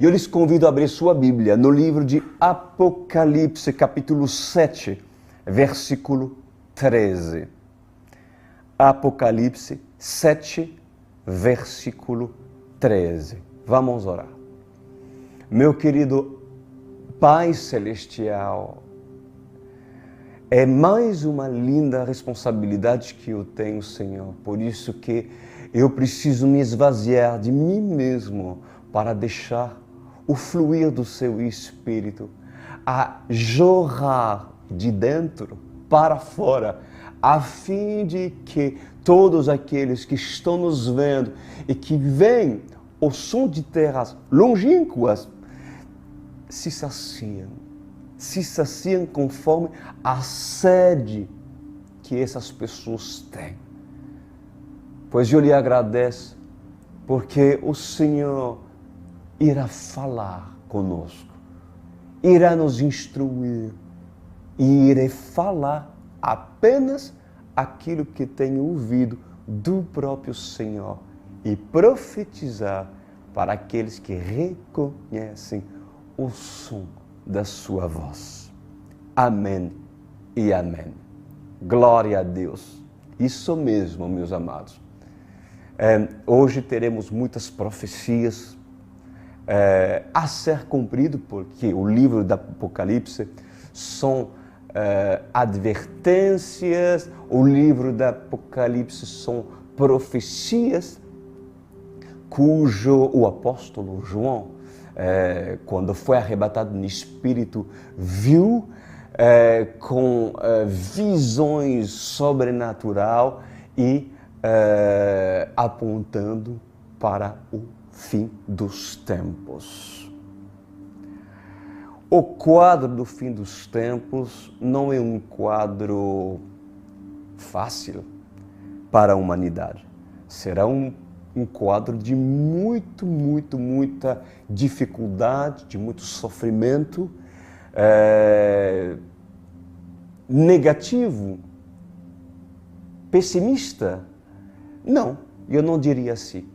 E eu lhes convido a abrir sua Bíblia no livro de Apocalipse, capítulo 7, versículo 13. Apocalipse 7, versículo 13. Vamos orar. Meu querido Pai Celestial, é mais uma linda responsabilidade que eu tenho, Senhor. Por isso que eu preciso me esvaziar de mim mesmo para deixar o fluir do Seu Espírito a jorrar de dentro para fora, a fim de que todos aqueles que estão nos vendo e que veem o som de terras longínquas se saciam conforme a sede que essas pessoas têm. Pois eu lhe agradeço, porque o Senhor irá falar conosco, irá nos instruir e irei falar apenas aquilo que tenho ouvido do próprio Senhor e profetizar para aqueles que reconhecem o som da sua voz. Amém e amém. Glória a Deus. Isso mesmo, meus amados. Hoje teremos muitas profecias a ser cumprido, porque o livro do Apocalipse são advertências, o livro do Apocalipse são profecias cujo o apóstolo João, quando foi arrebatado no Espírito, viu com visões sobrenatural e apontando para o fim dos tempos. O quadro do fim dos tempos não é um quadro fácil para a humanidade. Será um quadro de muita dificuldade, de muito sofrimento, negativo, pessimista. Não, eu não diria assim.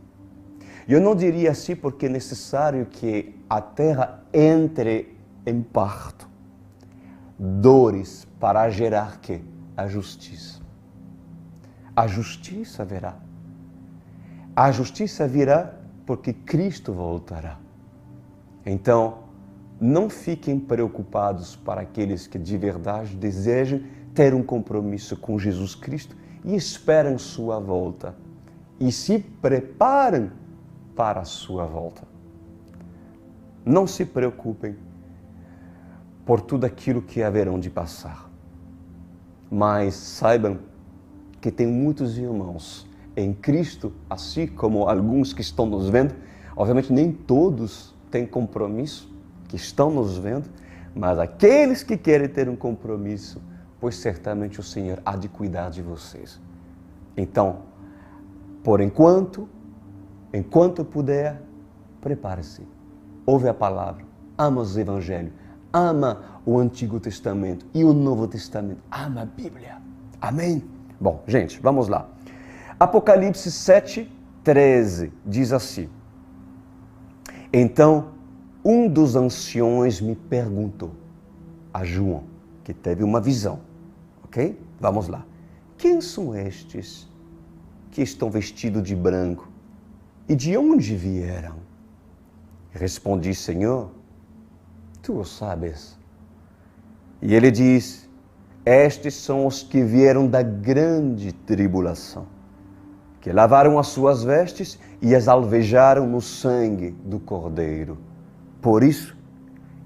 Eu não diria assim porque é necessário que a terra entre em parto, dores para gerar que? A justiça. A justiça virá. A justiça virá porque Cristo voltará. Então, não fiquem preocupados para aqueles que de verdade desejam ter um compromisso com Jesus Cristo e esperam sua volta. E se preparam para a sua volta. Não se preocupem por tudo aquilo que haverão de passar. Mas saibam que tem muitos irmãos em Cristo, assim como alguns que estão nos vendo. Obviamente nem todos têm compromisso, que estão nos vendo, mas aqueles que querem ter um compromisso, pois certamente o Senhor há de cuidar de vocês. Então, por enquanto puder, prepare-se. Ouve a palavra, ama os evangelhos, ama o Antigo Testamento e o Novo Testamento, ama a Bíblia. Amém? Bom, gente, vamos lá. Apocalipse 7, 13 diz assim: Então, um dos anciões me perguntou, a João, que teve uma visão, ok? Vamos lá. Quem são estes que estão vestidos de branco e de onde vieram? Respondi, Senhor, tu o sabes. E ele diz, estes são os que vieram da grande tribulação, que lavaram as suas vestes e as alvejaram no sangue do Cordeiro. Por isso,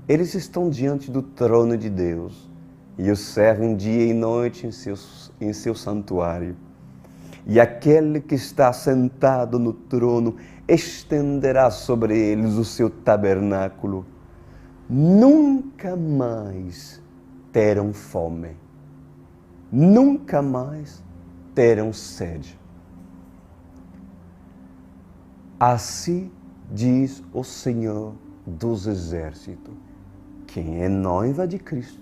eles estão diante do trono de Deus e o servem dia e noite em seu santuário. E aquele que está sentado no trono estenderá sobre eles o seu tabernáculo. Nunca mais terão fome, nunca mais terão sede. Assim diz o Senhor dos Exércitos, quem é noiva de Cristo,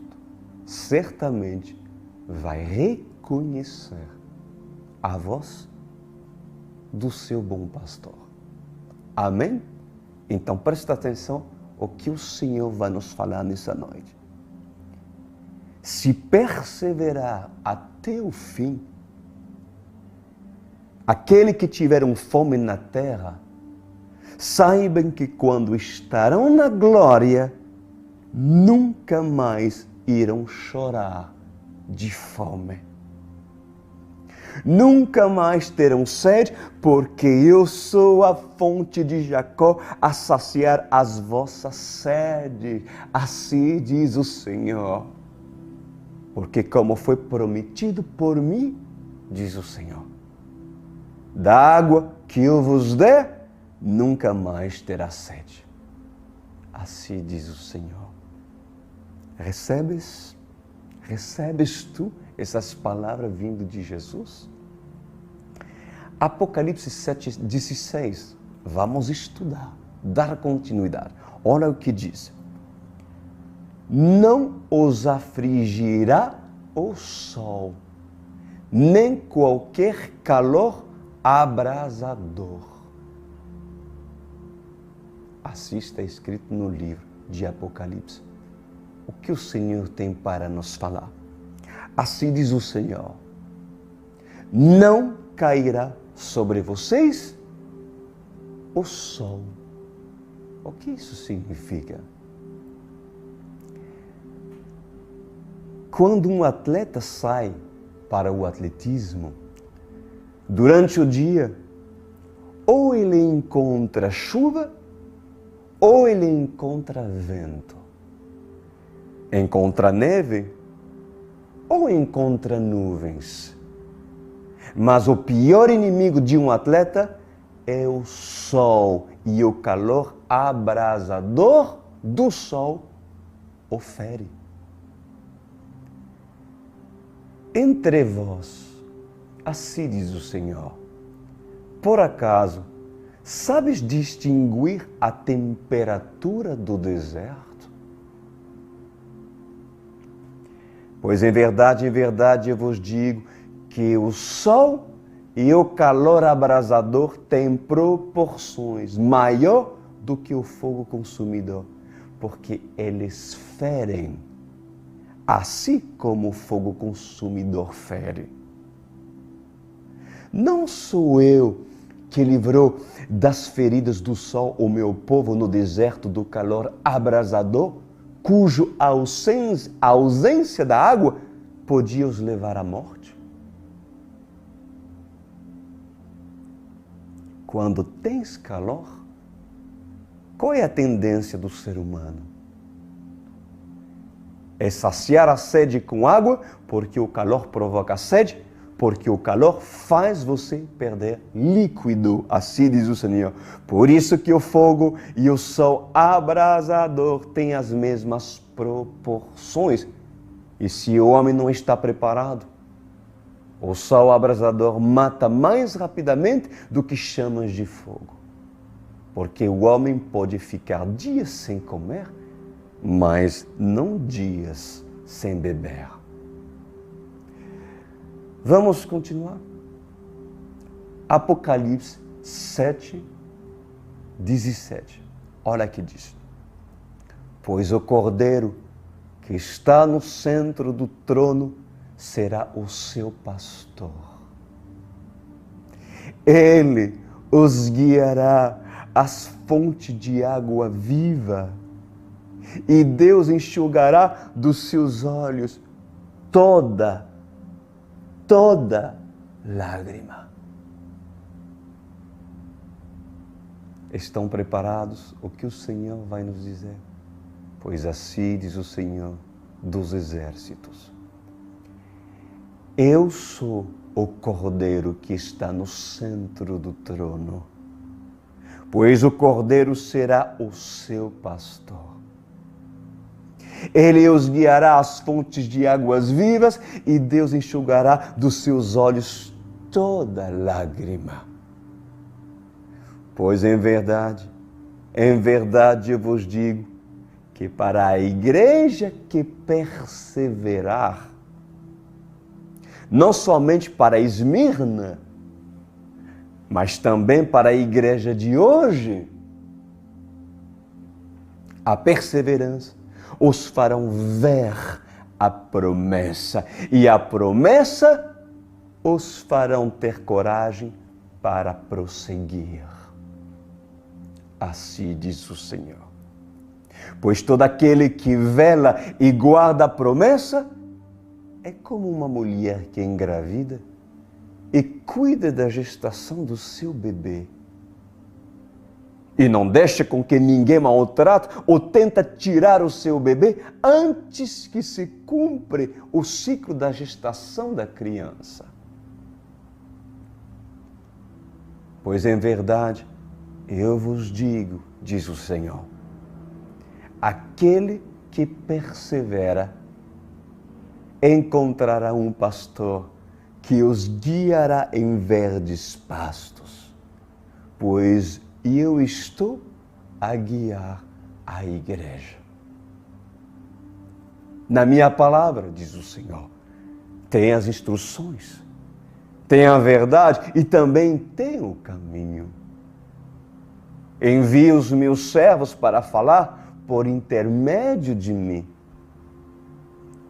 certamente vai reconhecer a voz do seu bom pastor. Amém? Então presta atenção o que o Senhor vai nos falar nessa noite. Se perseverar até o fim, aquele que tiver fome na terra, saibam que quando estarão na glória, nunca mais irão chorar de fome. Nunca mais terão sede, porque eu sou a fonte de Jacó a saciar as vossas sedes. Assim diz o Senhor. Porque como foi prometido por mim, diz o Senhor, da água que eu vos der, nunca mais terá sede. Assim diz o Senhor. Recebes? Recebes tu essas palavras vindo de Jesus? Apocalipse 7:16. Vamos estudar, dar continuidade. Olha o que diz. Não os afligirá o sol, nem qualquer calor abrasador. Assim está escrito no livro de Apocalipse. O que o Senhor tem para nos falar? Assim diz o Senhor: não cairá sobre vocês o sol. O que isso significa? Quando um atleta sai para o atletismo, durante o dia, ou ele encontra chuva, ou ele encontra vento. Encontra neve, ou encontra nuvens. Mas o pior inimigo de um atleta é o sol, e o calor abrasador do sol o fere. Entre vós, assim diz o Senhor, por acaso, sabes distinguir a temperatura do deserto? Pois em verdade eu vos digo que o sol e o calor abrasador têm proporções maior do que o fogo consumidor, porque eles ferem, assim como o fogo consumidor fere. Não sou eu que livrou das feridas do sol o meu povo no deserto do calor abrasador, cuja ausência da água podia os levar à morte? Quando tens calor, qual é a tendência do ser humano? É saciar a sede com água, porque o calor provoca a sede, porque o calor faz você perder líquido, assim diz o Senhor. Por isso que o fogo e o sol abrasador têm as mesmas proporções. E se o homem não está preparado, o sol abrasador mata mais rapidamente do que chamas de fogo. Porque o homem pode ficar dias sem comer, mas não dias sem beber. Vamos continuar. Apocalipse 7:17. Olha que diz. Pois o Cordeiro que está no centro do trono será o seu pastor. Ele os guiará às fontes de água viva, e Deus enxugará dos seus olhos toda lágrima. Estão preparados? O que o Senhor vai nos dizer? Pois assim diz o Senhor dos exércitos: eu sou o Cordeiro que está no centro do trono, pois o Cordeiro será o seu pastor. Ele os guiará às fontes de águas vivas, e Deus enxugará dos seus olhos toda lágrima. Pois em verdade eu vos digo que para a igreja que perseverar, não somente para Esmirna, mas também para a igreja de hoje, a perseverança os farão ver a promessa, e a promessa os farão ter coragem para prosseguir. Assim diz o Senhor. Pois todo aquele que vela e guarda a promessa é como uma mulher que engravida e cuida da gestação do seu bebê. E não deixa com que ninguém maltrate ou tenta tirar o seu bebê antes que se cumpra o ciclo da gestação da criança. Pois em verdade, eu vos digo, diz o Senhor, aquele que persevera encontrará um pastor que os guiará em verdes pastos, pois eu estou a guiar a igreja. Na minha palavra, diz o Senhor, tem as instruções, tem a verdade e também tem o caminho. Envio os meus servos para falar por intermédio de mim.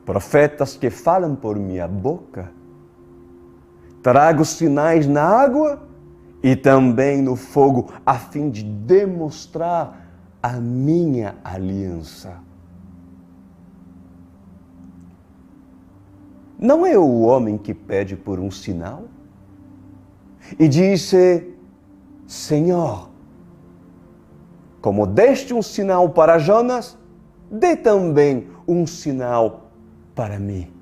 Profetas que falam por minha boca. Trago sinais na água e também no fogo, a fim de demonstrar a minha aliança. Não é o homem que pede por um sinal e disse, Senhor, como deste um sinal para Jonas, dê também um sinal para mim.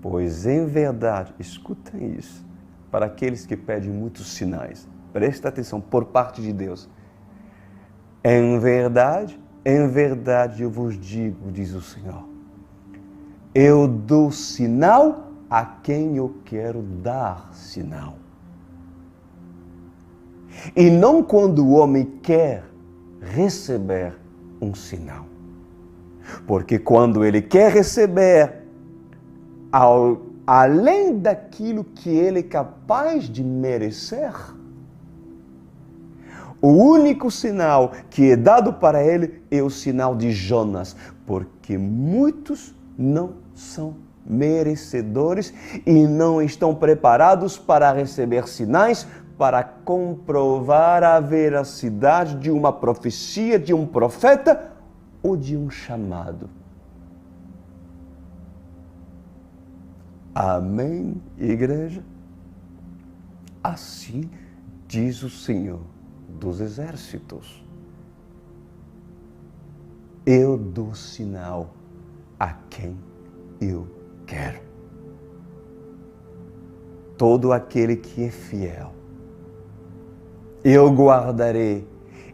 Pois em verdade, escutem isso, para aqueles que pedem muitos sinais, presta atenção, por parte de Deus. Em verdade eu vos digo, diz o Senhor, eu dou sinal a quem eu quero dar sinal. E não quando o homem quer receber um sinal. Porque quando ele quer receber, além daquilo que ele é capaz de merecer, o único sinal que é dado para ele é o sinal de Jonas, porque muitos não são merecedores e não estão preparados para receber sinais para comprovar a veracidade de uma profecia, de um profeta ou de um chamado. Amém, igreja? Assim diz o Senhor dos Exércitos. Eu dou sinal a quem eu quero. Todo aquele que é fiel, eu guardarei,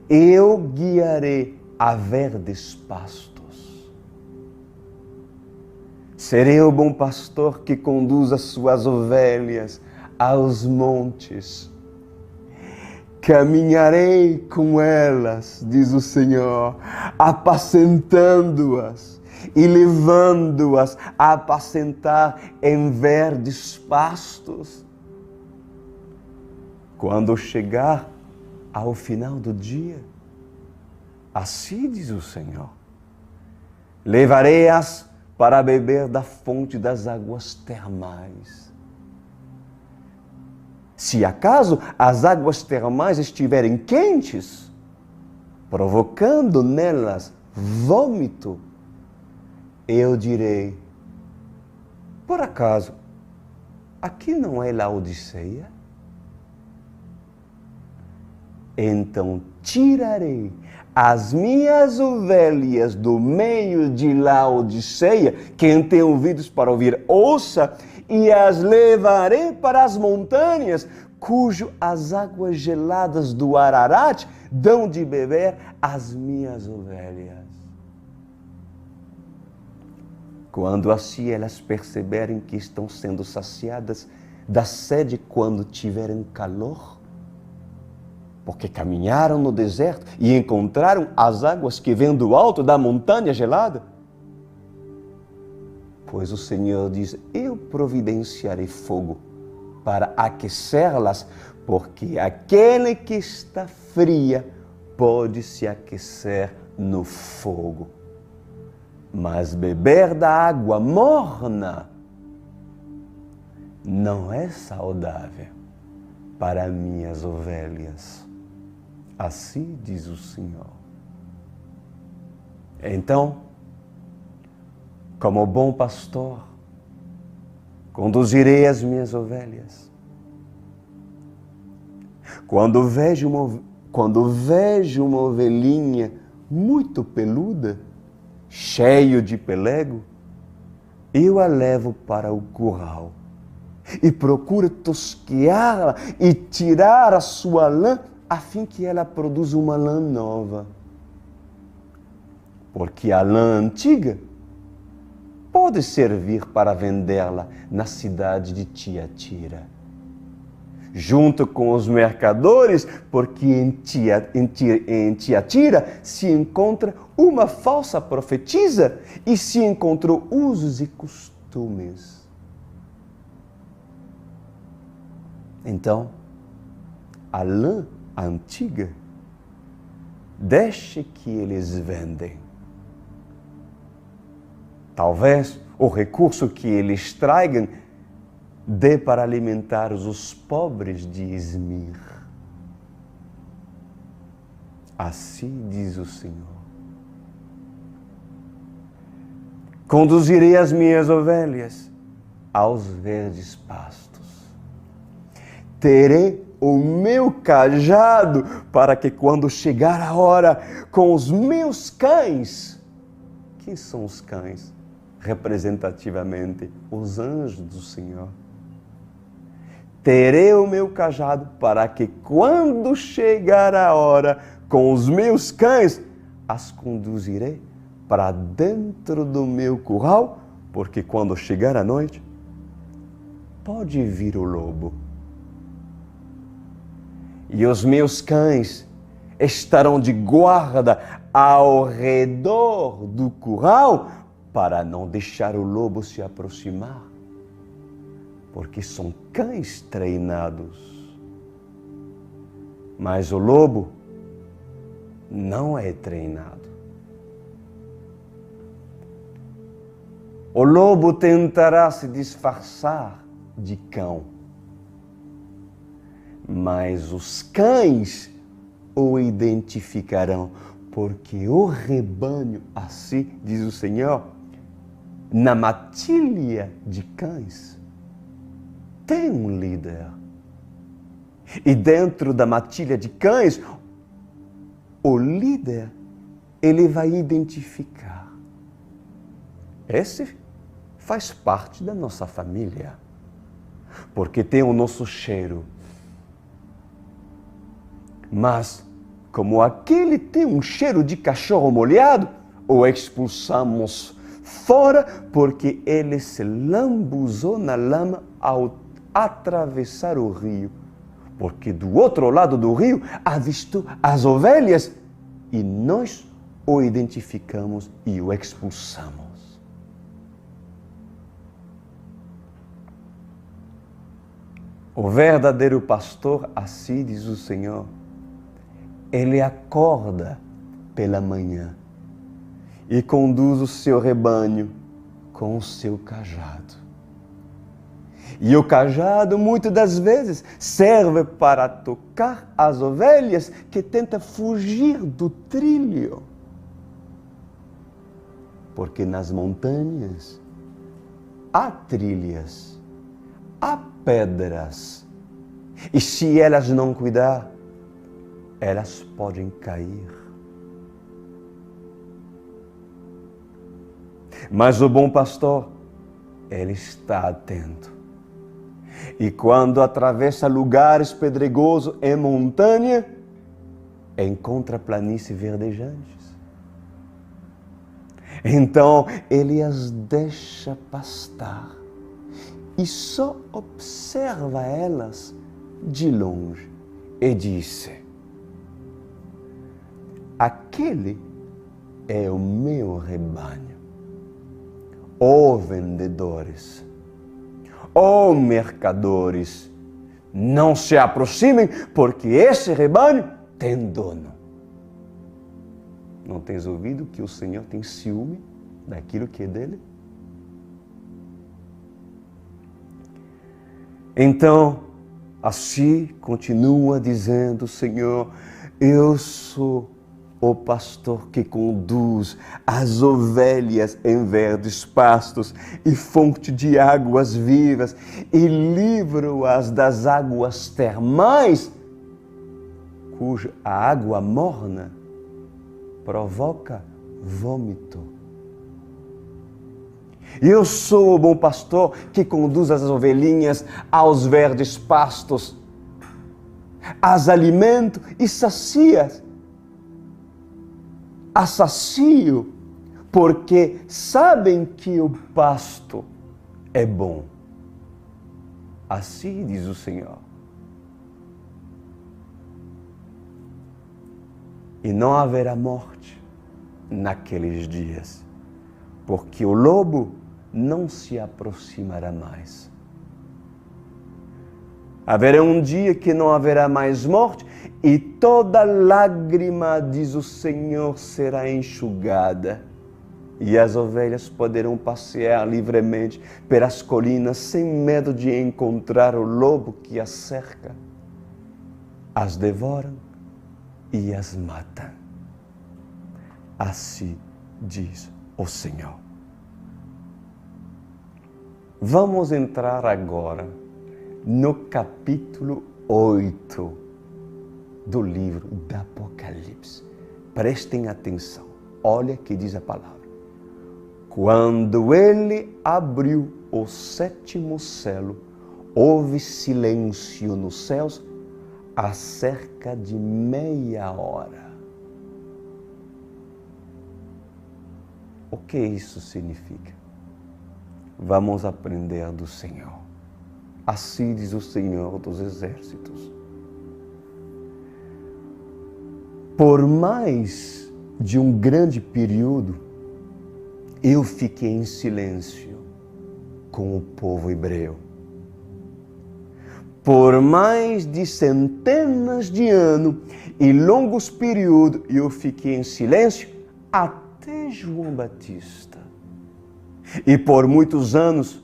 eu guiarei a verdes pastos. Serei o bom pastor que conduz as suas ovelhas aos montes. Caminharei com elas, diz o Senhor, apacentando-as e levando-as a apacentar em verdes pastos. Quando chegar ao final do dia, assim diz o Senhor, levarei-as para beber da fonte das águas termais. Se acaso as águas termais estiverem quentes, provocando nelas vômito, eu direi, por acaso, aqui não é Laodiceia? Então tirarei as minhas ovelhas do meio de Laodiceia, quem tem ouvidos para ouvir, ouça, e as levarei para as montanhas, cujo as águas geladas do Ararat dão de beber às minhas ovelhas. Quando assim elas perceberem que estão sendo saciadas da sede quando tiverem calor, porque caminharam no deserto e encontraram as águas que vêm do alto da montanha gelada, pois o Senhor diz, eu providenciarei fogo para aquecê-las, porque aquele que está fria pode se aquecer no fogo. Mas beber da água morna não é saudável para minhas ovelhas. Assim diz o Senhor. Então, como bom pastor, conduzirei as minhas ovelhas. Quando vejo uma ovelhinha muito peluda, cheio de pelego, eu a levo para o curral e procuro tosqueá-la e tirar a sua lã, a fim que ela produza uma lã nova. Porque a lã antiga pode servir para vendê-la na cidade de Tiatira, junto com os mercadores, porque em Tiatira se encontra uma falsa profetisa e se encontrou usos e costumes. Então, a lã antiga, deixe que eles vendem. Talvez o recurso que eles tragam dê para alimentar os pobres de Esmir. Assim diz o Senhor. Conduzirei as minhas ovelhas aos verdes pastos. Terei o meu cajado para que quando chegar a hora com os meus cães, quem são os cães? Representativamente, os anjos do Senhor. Terei o meu cajado para que quando chegar a hora com os meus cães, as conduzirei para dentro do meu curral, porque quando chegar a noite, pode vir o lobo. E os meus cães estarão de guarda ao redor do curral para não deixar o lobo se aproximar, porque são cães treinados. Mas o lobo não é treinado. O lobo tentará se disfarçar de cão, mas os cães o identificarão, porque o rebanho, assim diz o Senhor, na matilha de cães, tem um líder. E dentro da matilha de cães, o líder, ele vai identificar. Esse faz parte da nossa família, porque tem o nosso cheiro. Mas, como aquele tem um cheiro de cachorro molhado, o expulsamos fora, porque ele se lambuzou na lama ao atravessar o rio. Porque do outro lado do rio avistou as ovelhas e nós o identificamos e o expulsamos. O verdadeiro pastor, assim diz o Senhor, ele acorda pela manhã e conduz o seu rebanho com o seu cajado. E o cajado, muitas das vezes, serve para tocar as ovelhas que tentam fugir do trilho. Porque nas montanhas há trilhas, há pedras. E se elas não cuidar, elas podem cair. Mas o bom pastor, ele está atento. E quando atravessa lugares pedregosos e montanha, encontra planícies verdejantes. Então, ele as deixa pastar e só observa elas de longe e disse: aquele é o meu rebanho. Ó vendedores, ó mercadores, não se aproximem, porque esse rebanho tem dono. Não tens ouvido que o Senhor tem ciúme daquilo que é dele? Então, assim continua dizendo: Senhor, eu sou o pastor que conduz as ovelhas em verdes pastos e fonte de águas vivas, e livro-as das águas termais, cuja a água morna provoca vômito. Eu sou o bom pastor que conduz as ovelhinhas aos verdes pastos, as alimento e sacio, porque sabem que o pasto é bom. Assim diz o Senhor. E não haverá morte naqueles dias, porque o lobo não se aproximará mais. Haverá um dia que não haverá mais morte, e toda lágrima, diz o Senhor, será enxugada. E as ovelhas poderão passear livremente pelas colinas sem medo de encontrar o lobo que as cerca. As devoram e as matam. Assim diz o Senhor. Vamos entrar agora no capítulo 8 do livro do Apocalipse. Prestem atenção. Olha que diz a palavra. Quando ele abriu o sétimo selo, houve silêncio nos céus há cerca de meia hora. O que isso significa? Vamos aprender do Senhor. Assim diz o Senhor dos Exércitos. Por mais de um grande período, eu fiquei em silêncio com o povo hebreu. Por mais de centenas de anos e longos períodos, eu fiquei em silêncio até João Batista. E por muitos anos,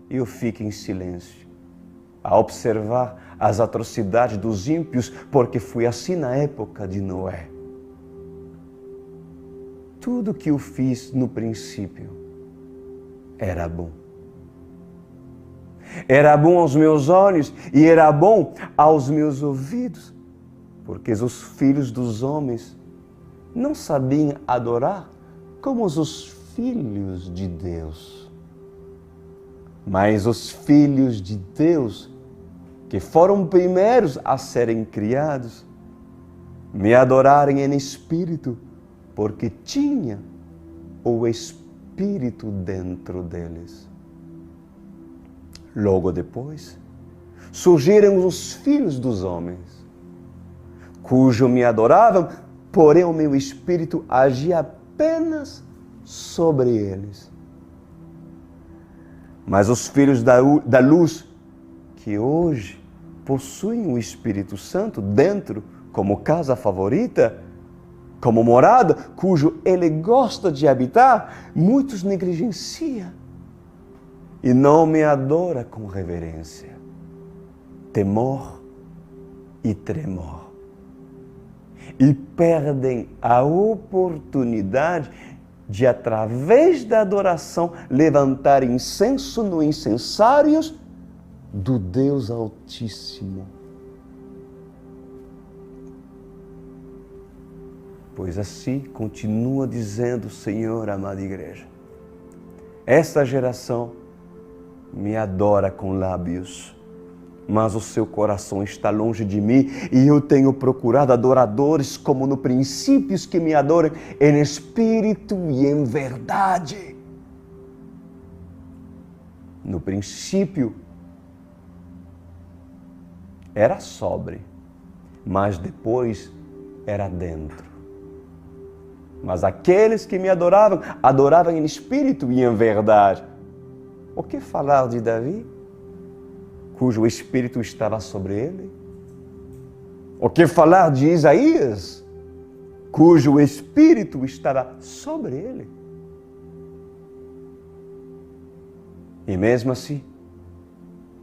eu fico em silêncio a observar as atrocidades dos ímpios, porque foi assim na época de Noé. Tudo que eu fiz no princípio era bom. Era bom aos meus olhos e era bom aos meus ouvidos, porque os filhos dos homens não sabiam adorar como os filhos de Deus. Mas os filhos de Deus, que foram primeiros a serem criados, me adorarem em espírito, porque tinha o Espírito dentro deles. Logo depois, surgiram os filhos dos homens, cujo me adoravam, porém o meu Espírito agia apenas sobre eles. Mas os filhos da luz, que hoje possuem o Espírito Santo dentro, como casa favorita, como morada, cujo ele gosta de habitar, muitos negligenciam e não me adora com reverência, temor e tremor. E perdem a oportunidade de, através da adoração, levantar incenso no incensários do Deus Altíssimo. Pois assim continua dizendo o Senhor, amada igreja. Esta geração me adora com lábios, mas o seu coração está longe de mim, e eu tenho procurado adoradores como no princípio, que me adorem em espírito e em verdade. No princípio era sobre, mas depois era dentro. Mas aqueles que me adoravam, adoravam em espírito e em verdade. O que falar de Davi, cujo espírito estava sobre ele? O que falar de Isaías, cujo espírito estava sobre ele. E mesmo assim,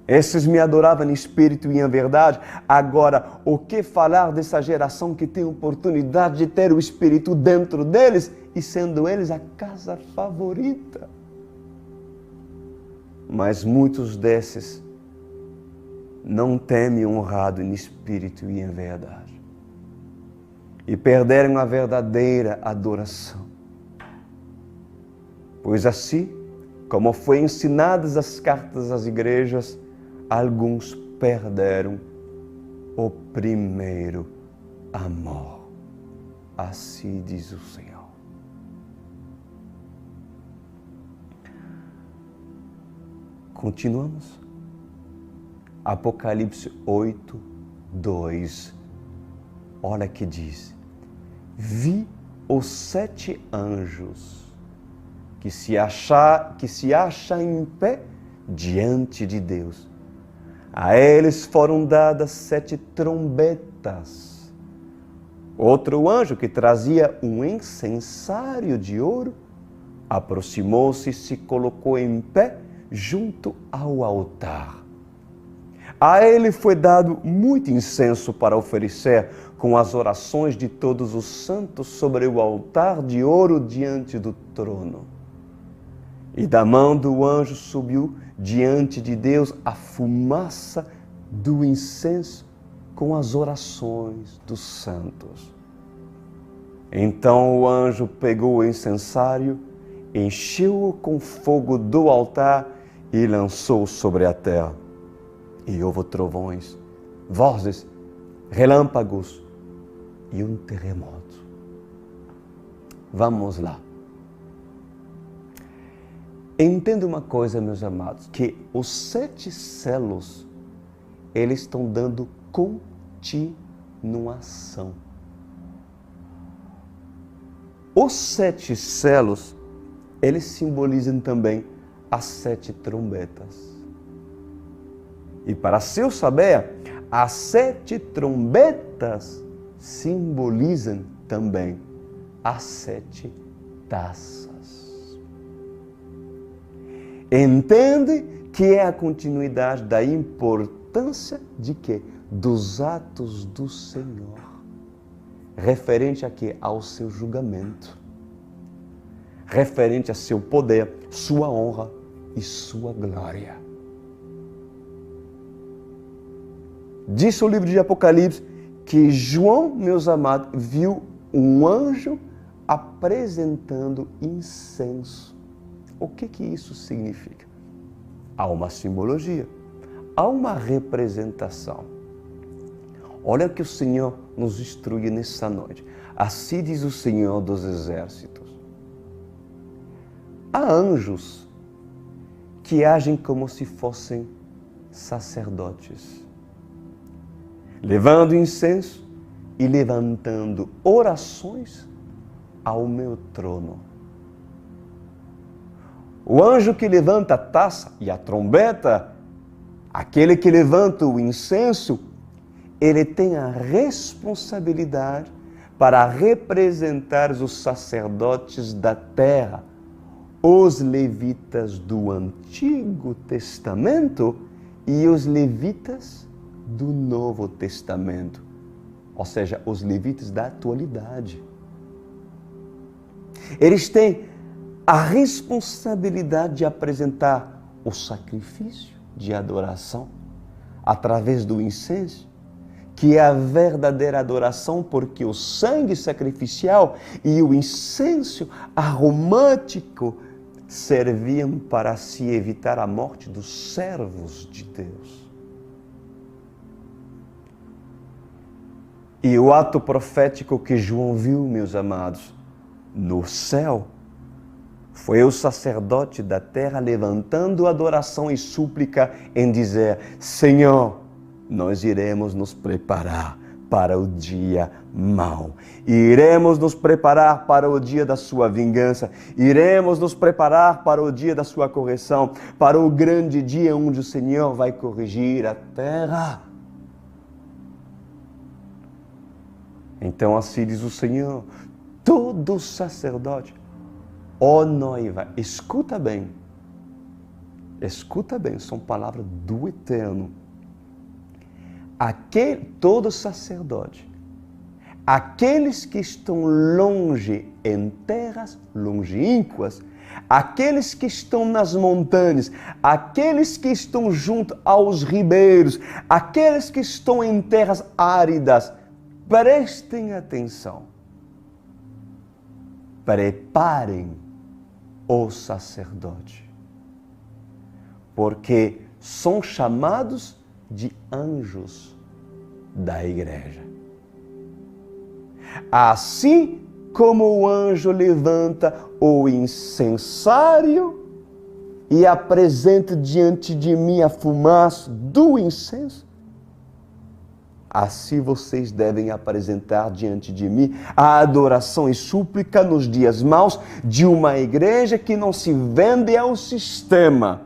esses me adoravam em espírito e em verdade. Agora, o que falar dessa geração que tem oportunidade de ter o espírito dentro deles e sendo eles a casa favorita? Mas muitos desses não temem honrado em espírito e em verdade. E perderam a verdadeira adoração. Pois assim, como foi ensinadas as cartas às igrejas, alguns perderam o primeiro amor. Assim diz o Senhor. Continuamos. Apocalipse 8, 2. Olha que diz: vi os 7 anjos que se acha em pé diante de Deus. A eles foram dadas 7 trombetas. Outro anjo que trazia um incensário de ouro aproximou-se e se colocou em pé junto ao altar. A ele foi dado muito incenso para oferecer com as orações de todos os santos sobre o altar de ouro diante do trono. E da mão do anjo subiu diante de Deus a fumaça do incenso com as orações dos santos. Então o anjo pegou o incensário, encheu-o com fogo do altar e lançou sobre a terra. E houve trovões, vozes, relâmpagos e um terremoto. Vamos lá. Entenda uma coisa, meus amados, que os 7 selos, eles estão dando continuação. Os 7 selos, eles simbolizam também as 7 trombetas. E para seu saber, as 7 trombetas simbolizam também as 7 taças. Entende que é a continuidade da importância de quê? Dos atos do Senhor, referente a quê? Ao seu julgamento, referente a seu poder, sua honra e sua glória. Diz o livro de Apocalipse que João, meus amados, viu um anjo apresentando incenso. O que isso significa? Há uma simbologia, há uma representação. Olha o que o Senhor nos instrui nessa noite. Assim diz o Senhor dos Exércitos. Há anjos que agem como se fossem sacerdotes, levando incenso e levantando orações ao meu trono. O anjo que levanta a taça e a trombeta, aquele que levanta o incenso, ele tem a responsabilidade para representar os sacerdotes da terra, os levitas do Antigo Testamento e os levitas do Novo Testamento, ou seja, os levitas da atualidade. Eles têm a responsabilidade de apresentar o sacrifício de adoração através do incenso, que é a verdadeira adoração, porque o sangue sacrificial e o incenso aromático serviam para se evitar a morte dos servos de Deus. E o ato profético que João viu, meus amados, no céu, foi o sacerdote da terra levantando adoração e súplica em dizer: Senhor, nós iremos nos preparar para o dia mau. Iremos nos preparar para o dia da sua vingança. Iremos nos preparar para o dia da sua correção, para o grande dia onde o Senhor vai corrigir a terra. Então assim diz o Senhor, todo sacerdote, ó noiva, escuta bem, são palavras do Eterno. Todo sacerdote, aqueles que estão longe em terras longínquas, aqueles que estão nas montanhas, aqueles que estão junto aos ribeiros, aqueles que estão em terras áridas, prestem atenção. Preparem o sacerdote, porque são chamados de anjos da igreja. Assim como o anjo levanta o incensário e apresenta diante de mim a fumaça do incenso, assim vocês devem apresentar diante de mim a adoração e súplica nos dias maus de uma igreja que não se vende ao sistema,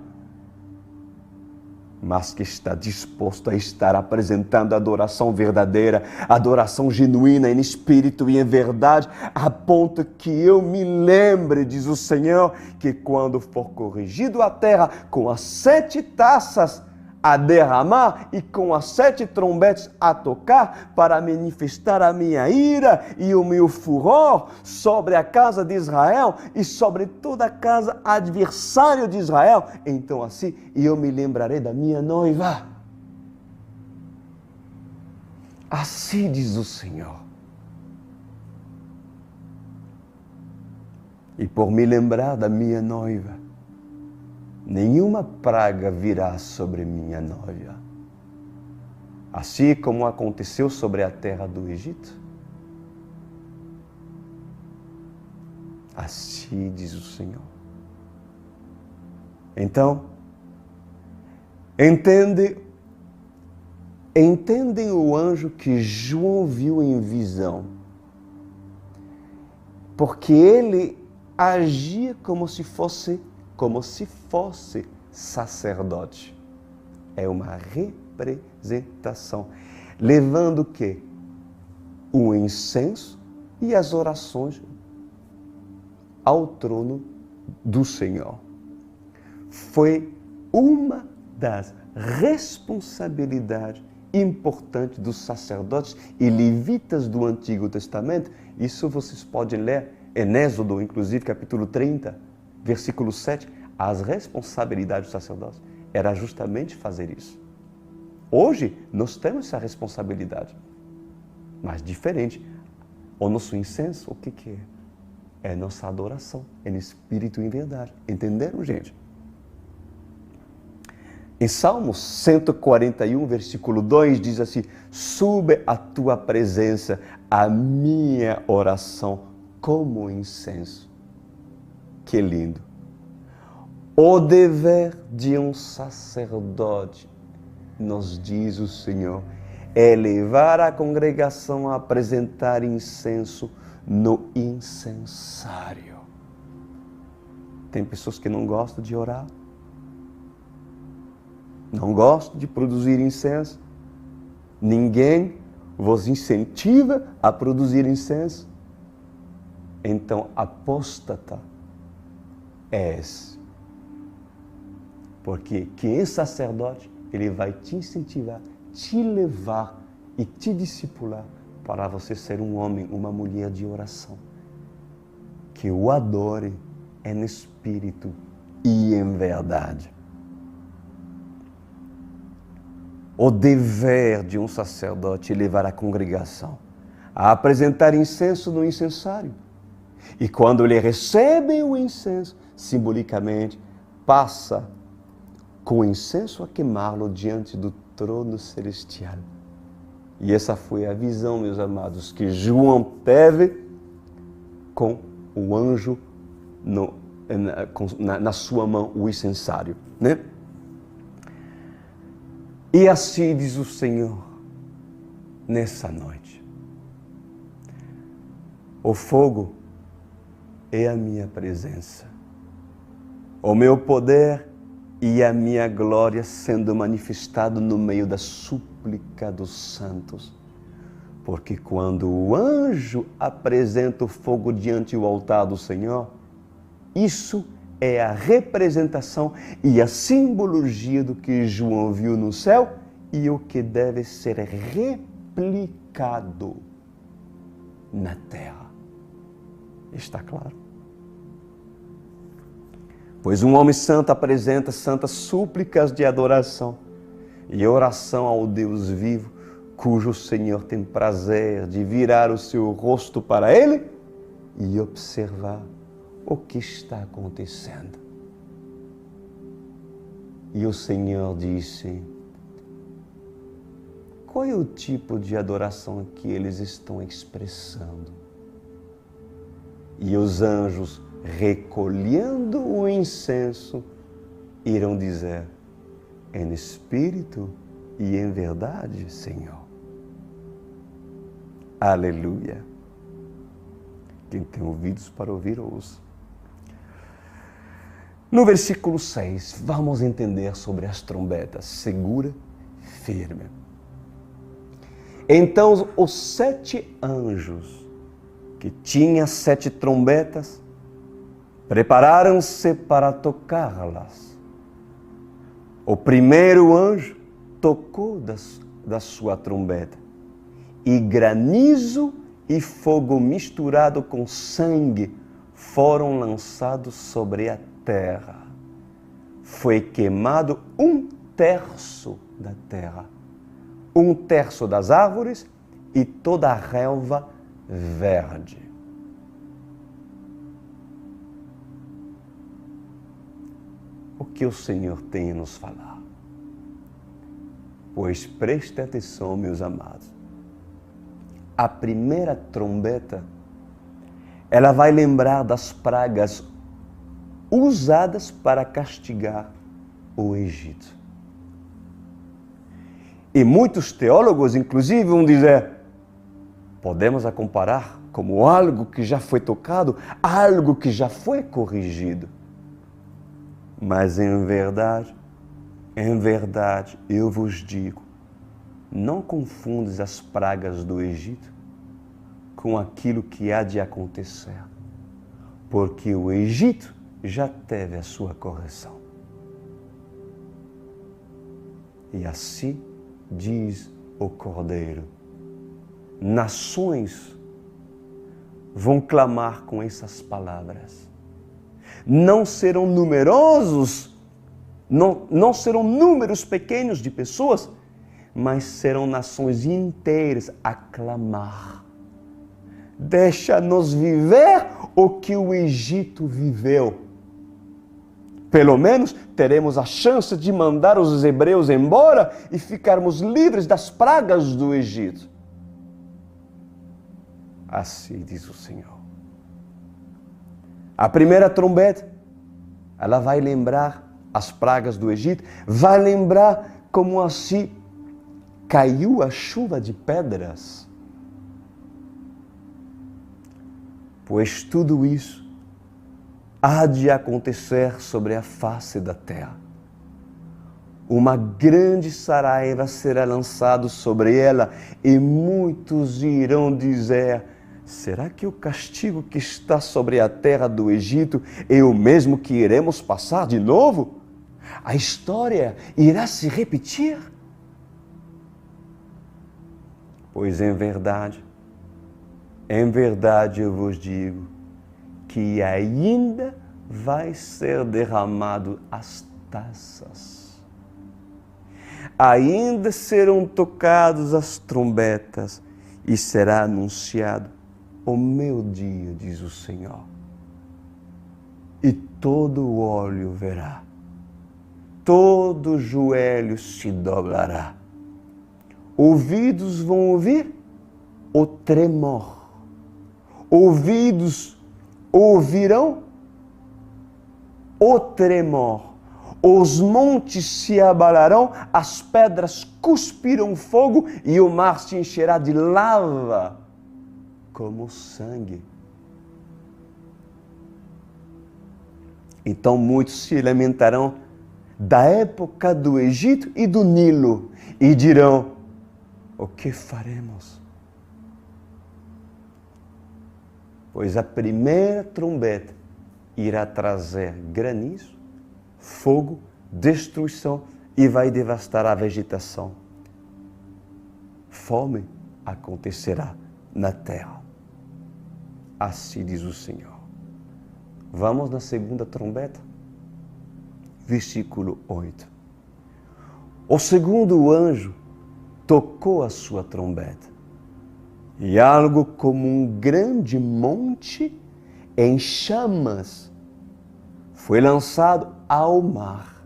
mas que está disposto a estar apresentando adoração verdadeira, adoração genuína em espírito e em verdade, a ponto que eu me lembre, diz o Senhor, que quando for corrigido a terra com as 7 taças a derramar e com as 7 trombetes a tocar para manifestar a minha ira e o meu furor sobre a casa de Israel e sobre toda a casa adversária de Israel, então assim eu me lembrarei da minha noiva. Assim diz o Senhor. E por me lembrar da minha noiva, nenhuma praga virá sobre minha noiva. Assim como aconteceu sobre a terra do Egito. Assim diz o Senhor. Então, entendem o anjo que João viu em visão. Porque ele agia como se fosse sacerdote. É uma representação. Levando o quê? O incenso e as orações ao trono do Senhor. Foi uma das responsabilidades importantes dos sacerdotes e levitas do Antigo Testamento. Isso vocês podem ler em Êxodo, inclusive, capítulo 30, versículo 7, as responsabilidades dos sacerdotes era justamente fazer isso. Hoje, nós temos essa responsabilidade, mas diferente. O nosso incenso, o que é? É nossa adoração, em espírito e em verdade. Entenderam, gente? Em Salmos 141, versículo 2, diz assim, sube à tua presença a minha oração como incenso. Que lindo! O dever de um sacerdote, nos diz o Senhor, é levar a congregação a apresentar incenso no incensário. Tem pessoas que não gostam de orar, não gostam de produzir incenso. Ninguém vos incentiva a produzir incenso. Então, apóstata és. Porque quem é sacerdote, ele vai te incentivar, te levar e te discipular para você ser um homem, uma mulher de oração. Que o adore em espírito e em verdade. O dever de um sacerdote é levar a congregação a apresentar incenso no incensário. E quando ele recebe o incenso, simbolicamente, passa com o incenso a queimá-lo diante do trono celestial. E essa foi a visão, meus amados, que João teve com o anjo na sua mão, o incensário, né? E assim diz o Senhor nessa noite. O fogo é a minha presença, o meu poder e a minha glória sendo manifestado no meio da súplica dos santos. Porque quando o anjo apresenta o fogo diante do altar do Senhor, isso é a representação e a simbologia do que João viu no céu e o que deve ser replicado na terra. Está claro? Pois um homem santo apresenta santas súplicas de adoração e oração ao Deus vivo, cujo Senhor tem prazer de virar o seu rosto para ele e observar o que está acontecendo. E o Senhor disse: qual é o tipo de adoração que eles estão expressando? E os anjos, recolhendo o incenso, irão dizer: em espírito e em verdade, Senhor. Aleluia. Quem tem ouvidos para ouvir, ouça. No versículo 6, vamos entender sobre as trombetas. Segura, firme. Então os 7 anjos, que tinham 7 trombetas, prepararam-se para tocá-las. O primeiro anjo tocou da sua trombeta, e granizo e fogo misturado com sangue foram lançados sobre a terra. Foi queimado 1/3 da terra, 1/3 das árvores e toda a relva verde. O que o Senhor tem a nos falar? Pois preste atenção, meus amados. A primeira trombeta, ela vai lembrar das pragas usadas para castigar o Egito. E muitos teólogos, inclusive, vão dizer: podemos a comparar como algo que já foi tocado, algo que já foi corrigido. Mas em verdade, eu vos digo, não confundes as pragas do Egito com aquilo que há de acontecer, porque o Egito já teve a sua correção. E assim diz o Cordeiro: nações vão clamar com essas palavras. Não serão numerosos, não serão números pequenos de pessoas, mas serão nações inteiras a clamar. Deixa-nos viver o que o Egito viveu. Pelo menos teremos a chance de mandar os hebreus embora e ficarmos livres das pragas do Egito. Assim diz o Senhor. A primeira trombeta, ela vai lembrar as pragas do Egito, vai lembrar como assim caiu a chuva de pedras. Pois tudo isso há de acontecer sobre a face da terra. Uma grande saraiva será lançada sobre ela e muitos irão dizer: será que o castigo que está sobre a terra do Egito é o mesmo que iremos passar de novo? A história irá se repetir? Pois em verdade eu vos digo que ainda vai ser derramado as taças. Ainda serão tocadas as trombetas e será anunciado o meu dia, diz o Senhor. E todo o olho verá, todo joelho se dobrará. Ouvidos vão ouvir o tremor. Ouvidos ouvirão o tremor. Os montes se abalarão, as pedras cuspirão fogo e o mar se encherá de lava como sangue. Então muitos se lamentarão da época do Egito e do Nilo e dirão: o que faremos? pois a primeira trombeta irá trazer granizo, fogo, destruição e vai devastar a vegetação. Fome acontecerá na terra. Assim diz o Senhor. Vamos na segunda trombeta? Versículo 8. O segundo anjo tocou a sua trombeta, e algo como um grande monte em chamas foi lançado ao mar.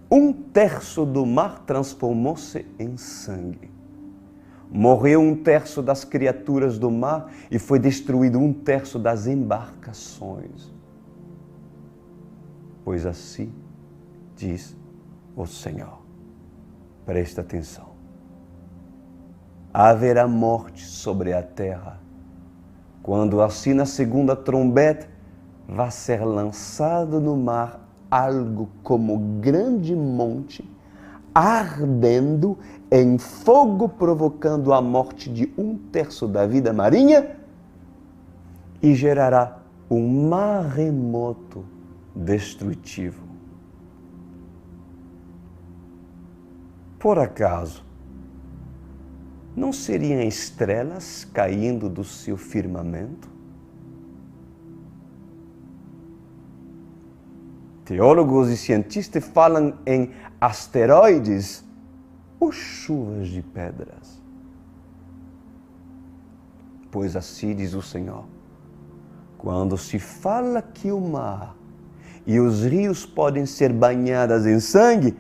1/3 do mar transformou-se em sangue. Morreu 1/3 das criaturas do mar e foi destruído 1/3 das embarcações. Pois assim diz o Senhor. Presta atenção. Haverá morte sobre a terra, quando assim na segunda trombeta vai ser lançado no mar algo como grande monte, ardendo em fogo, provocando a morte de 1/3 da vida marinha e gerará um maremoto destrutivo. Por acaso, não seriam estrelas caindo do seu firmamento? Teólogos e cientistas falam em asteroides ou chuvas de pedras. Pois assim diz o Senhor, quando se fala que o mar e os rios podem ser banhados em sangue,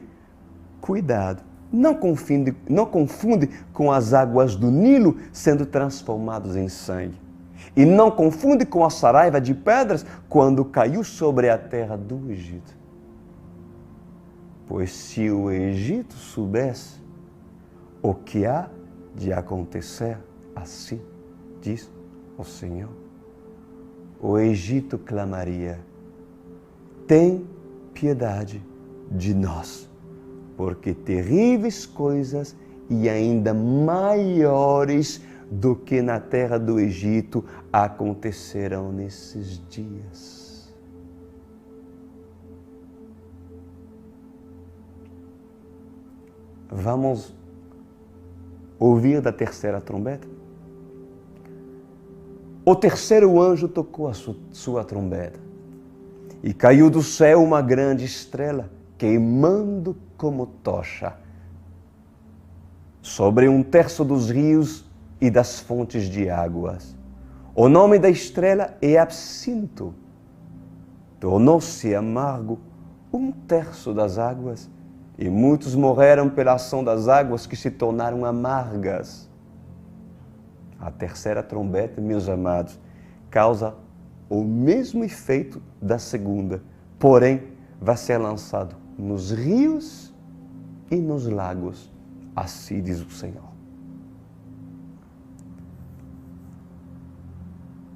cuidado, não confunde com as águas do Nilo sendo transformadas em sangue. E não confunde com a saraiva de pedras quando caiu sobre a terra do Egito. Pois se o Egito soubesse o que há de acontecer, assim diz o Senhor, o Egito clamaria: tem piedade de nós, porque terríveis coisas e ainda maiores do que na terra do Egito acontecerão nesses dias. Vamos ouvir da terceira trombeta? O terceiro anjo tocou a sua trombeta e caiu do céu uma grande estrela, queimando como tocha, sobre 1/3 dos rios e das fontes de águas. O nome da estrela é Absinto. Tornou-se amargo 1/3 das águas, e muitos morreram pela ação das águas que se tornaram amargas. A terceira trombeta, meus amados, causa o mesmo efeito da segunda, porém vai ser lançado nos rios e nos lagos. Assim diz o Senhor.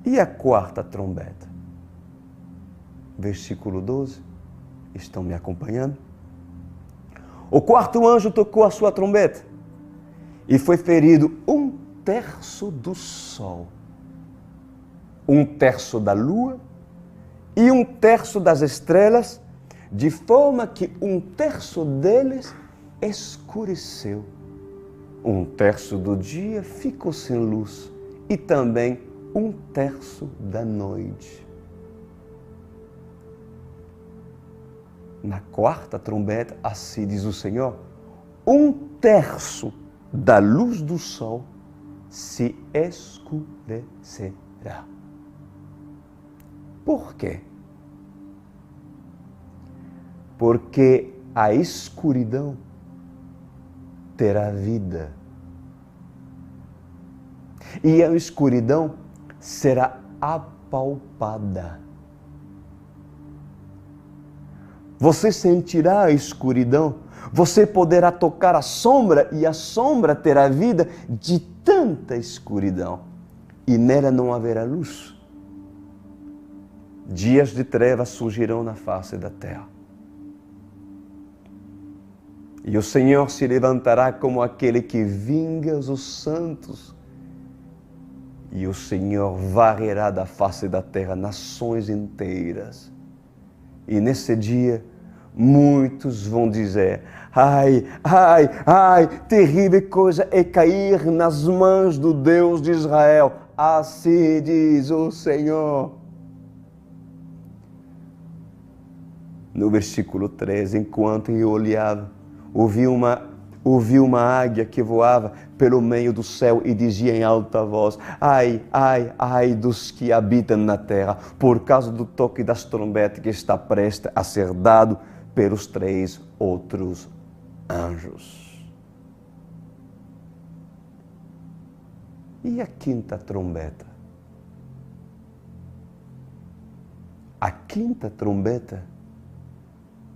E a quarta trombeta? Versículo 12. Estão me acompanhando? O quarto anjo tocou a sua trombeta e foi ferido 1/3 do sol, 1/3 da lua e 1/3 das estrelas, de forma que 1/3 deles escureceu. 1/3 do dia ficou sem luz e também 1/3 da noite. Na quarta trombeta, assim diz o Senhor, 1/3 da luz do sol se escurecerá. Por quê? Porque a escuridão terá vida. E a escuridão será apalpada. Você sentirá a escuridão, você poderá tocar a sombra e a sombra terá vida de tanta escuridão. E nela não haverá luz. Dias de trevas surgirão na face da terra. E o Senhor se levantará como aquele que vinga os santos e o Senhor varrerá da face da terra nações inteiras. E nesse dia, muitos vão dizer: ai, ai, ai, terrível coisa é cair nas mãos do Deus de Israel. Assim diz o Senhor. No versículo 13, enquanto eu olhava, ouvi uma águia que voava pelo meio do céu e dizia em alta voz: ai, ai, ai dos que habitam na terra, por causa do toque das trombetas que está prestes a ser dado pelos 3 outros anjos. E a 5ª trombeta? A 5ª trombeta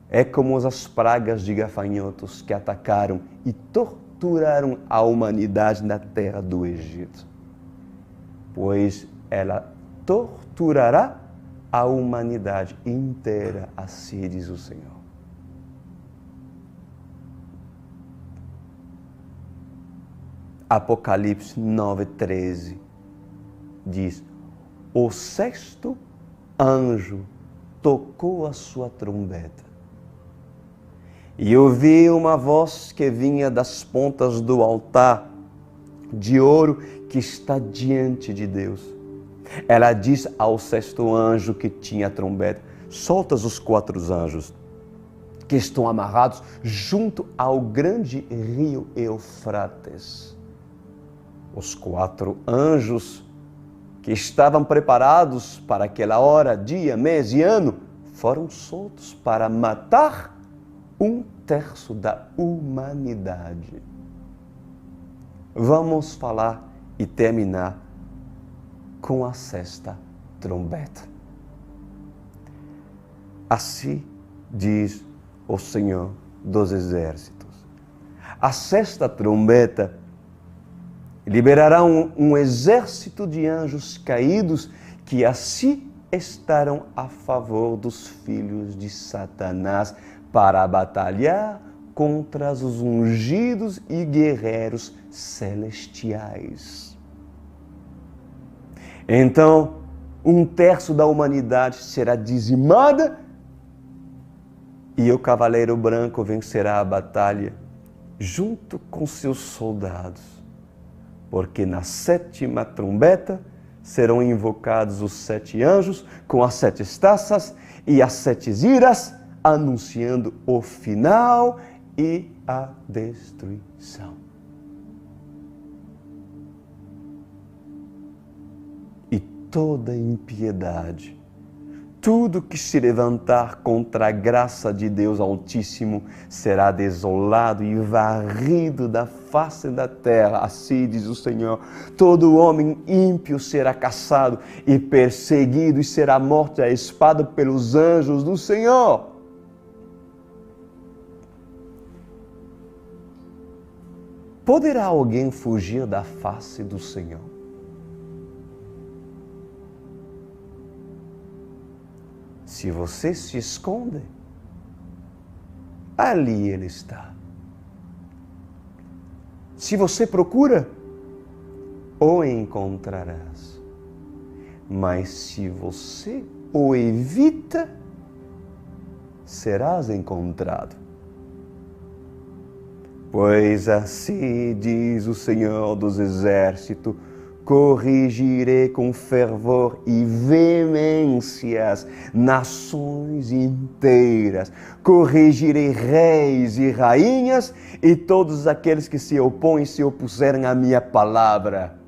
é como as pragas de gafanhotos que atacaram e torturaram a humanidade na terra do Egito. Pois ela torturará a humanidade inteira, assim diz o Senhor. Apocalipse 9:13 diz: o 6º anjo tocou a sua trombeta. E ouvi uma voz que vinha das pontas do altar de ouro que está diante de Deus. Ela diz ao 6º anjo que tinha a trombeta: soltas os 4 anjos que estão amarrados junto ao grande rio Eufrates. Os 4 anjos que estavam preparados para aquela hora, dia, mês e ano, foram soltos para matar 1/3 da humanidade. Vamos falar e terminar com a 6ª trombeta. Assim diz o Senhor dos Exércitos: a 6ª trombeta liberará um exército de anjos caídos que assim estarão a favor dos filhos de Satanás, para batalhar contra os ungidos e guerreiros celestiais. Então, 1/3 da humanidade será dizimada e o cavaleiro branco vencerá a batalha junto com seus soldados, porque na 7ª trombeta serão invocados os 7 anjos com as 7 taças e as 7 iras, anunciando o final e a destruição. E toda impiedade, tudo que se levantar contra a graça de Deus Altíssimo será desolado e varrido da face da terra, assim diz o Senhor. Todo homem ímpio será caçado e perseguido e será morto à espada pelos anjos do Senhor. Poderá alguém fugir da face do Senhor? Se você se esconde, ali Ele está. Se você procura, o encontrarás. Mas se você o evita, serás encontrado. Pois assim diz o Senhor dos Exércitos: corrigirei com fervor e veemências nações inteiras, corrigirei reis e rainhas e todos aqueles que se opõem e se opuserem à minha palavra.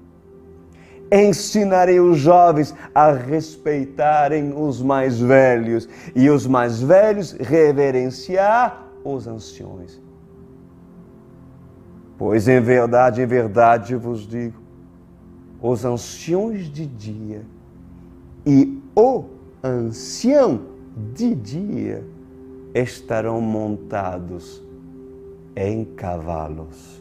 Ensinarei os jovens a respeitarem os mais velhos e os mais velhos reverenciar os anciões. Pois em verdade vos digo, os anciões de dia e o ancião de dia estarão montados em cavalos.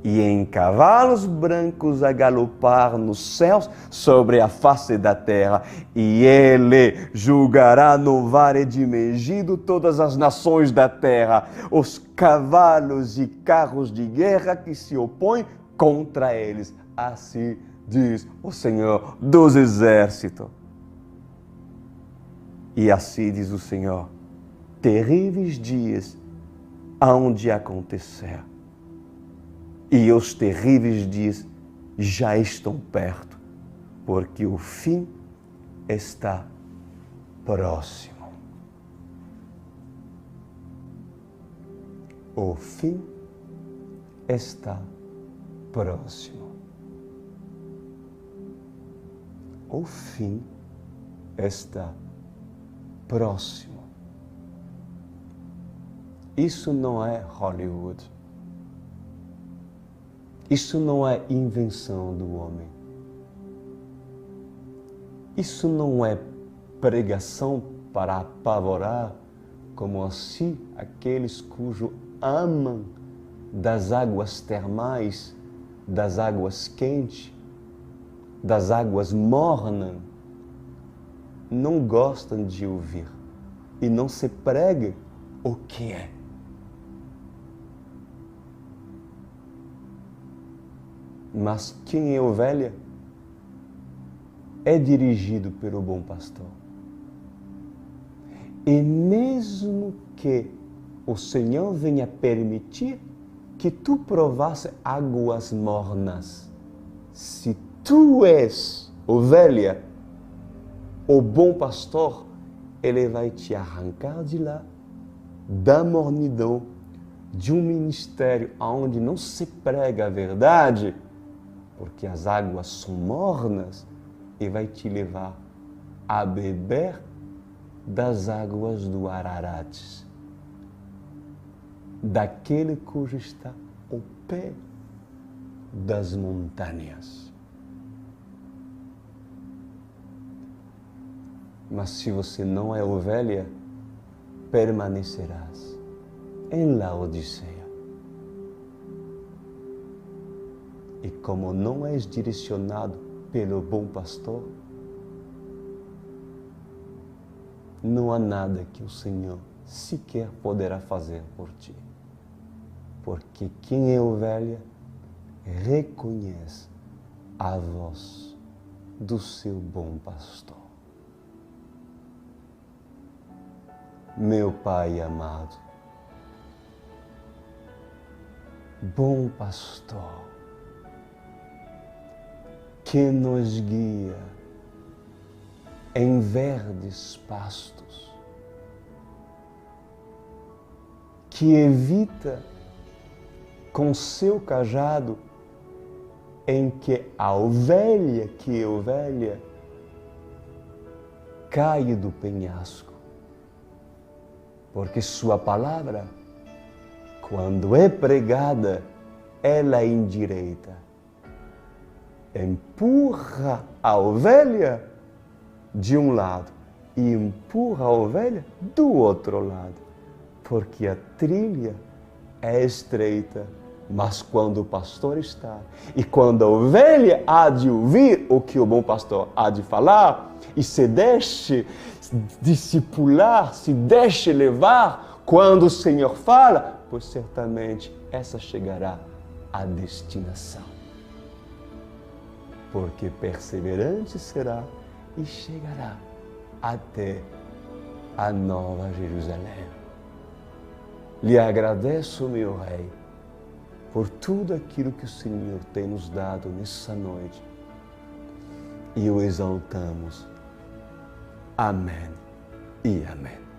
E em cavalos brancos a galopar nos céus sobre a face da terra. E ele julgará no vale de Megido todas as nações da terra, os cavalos e carros de guerra que se opõem contra eles. Assim diz o Senhor dos Exércitos. E assim diz o Senhor, terríveis dias hão de acontecer. E os terríveis dias já estão perto, porque o fim está próximo. O fim está próximo. O fim está próximo. Isso não é Hollywood. Isso não é invenção do homem. Isso não é pregação para apavorar, como assim aqueles cujo amam das águas termais, das águas quentes, das águas mornas, não gostam de ouvir e não se prega o que é. Mas quem é ovelha é dirigido pelo bom pastor. E mesmo que o Senhor venha permitir que tu provasse águas mornas, se tu és ovelha, o bom pastor, ele vai te arrancar de lá, da mornidão, de um ministério onde não se prega a verdade, porque as águas são mornas, e vai te levar a beber das águas do Ararat, daquele cujo está ao pé das montanhas. Mas se você não é ovelha, permanecerás em Laodiceia. E como não és direcionado pelo bom pastor, não há nada que o Senhor sequer poderá fazer por ti. Porque quem é ovelha reconhece a voz do seu bom pastor. Meu Pai amado, bom pastor, que nos guia em verdes pastos, que evita com seu cajado em que a ovelha que é ovelha cai do penhasco, porque sua palavra, quando é pregada, ela endireita, empurra a ovelha de um lado e empurra a ovelha do outro lado, porque a trilha é estreita, mas quando o pastor está e quando a ovelha há de ouvir o que o bom pastor há de falar e se deixe discipular, se deixe levar quando o Senhor fala, pois certamente essa chegará à destinação. Porque perseverante será e chegará até a Nova Jerusalém. Lhe agradeço, meu Rei, por tudo aquilo que o Senhor tem nos dado nessa noite e o exaltamos. Amém e amém.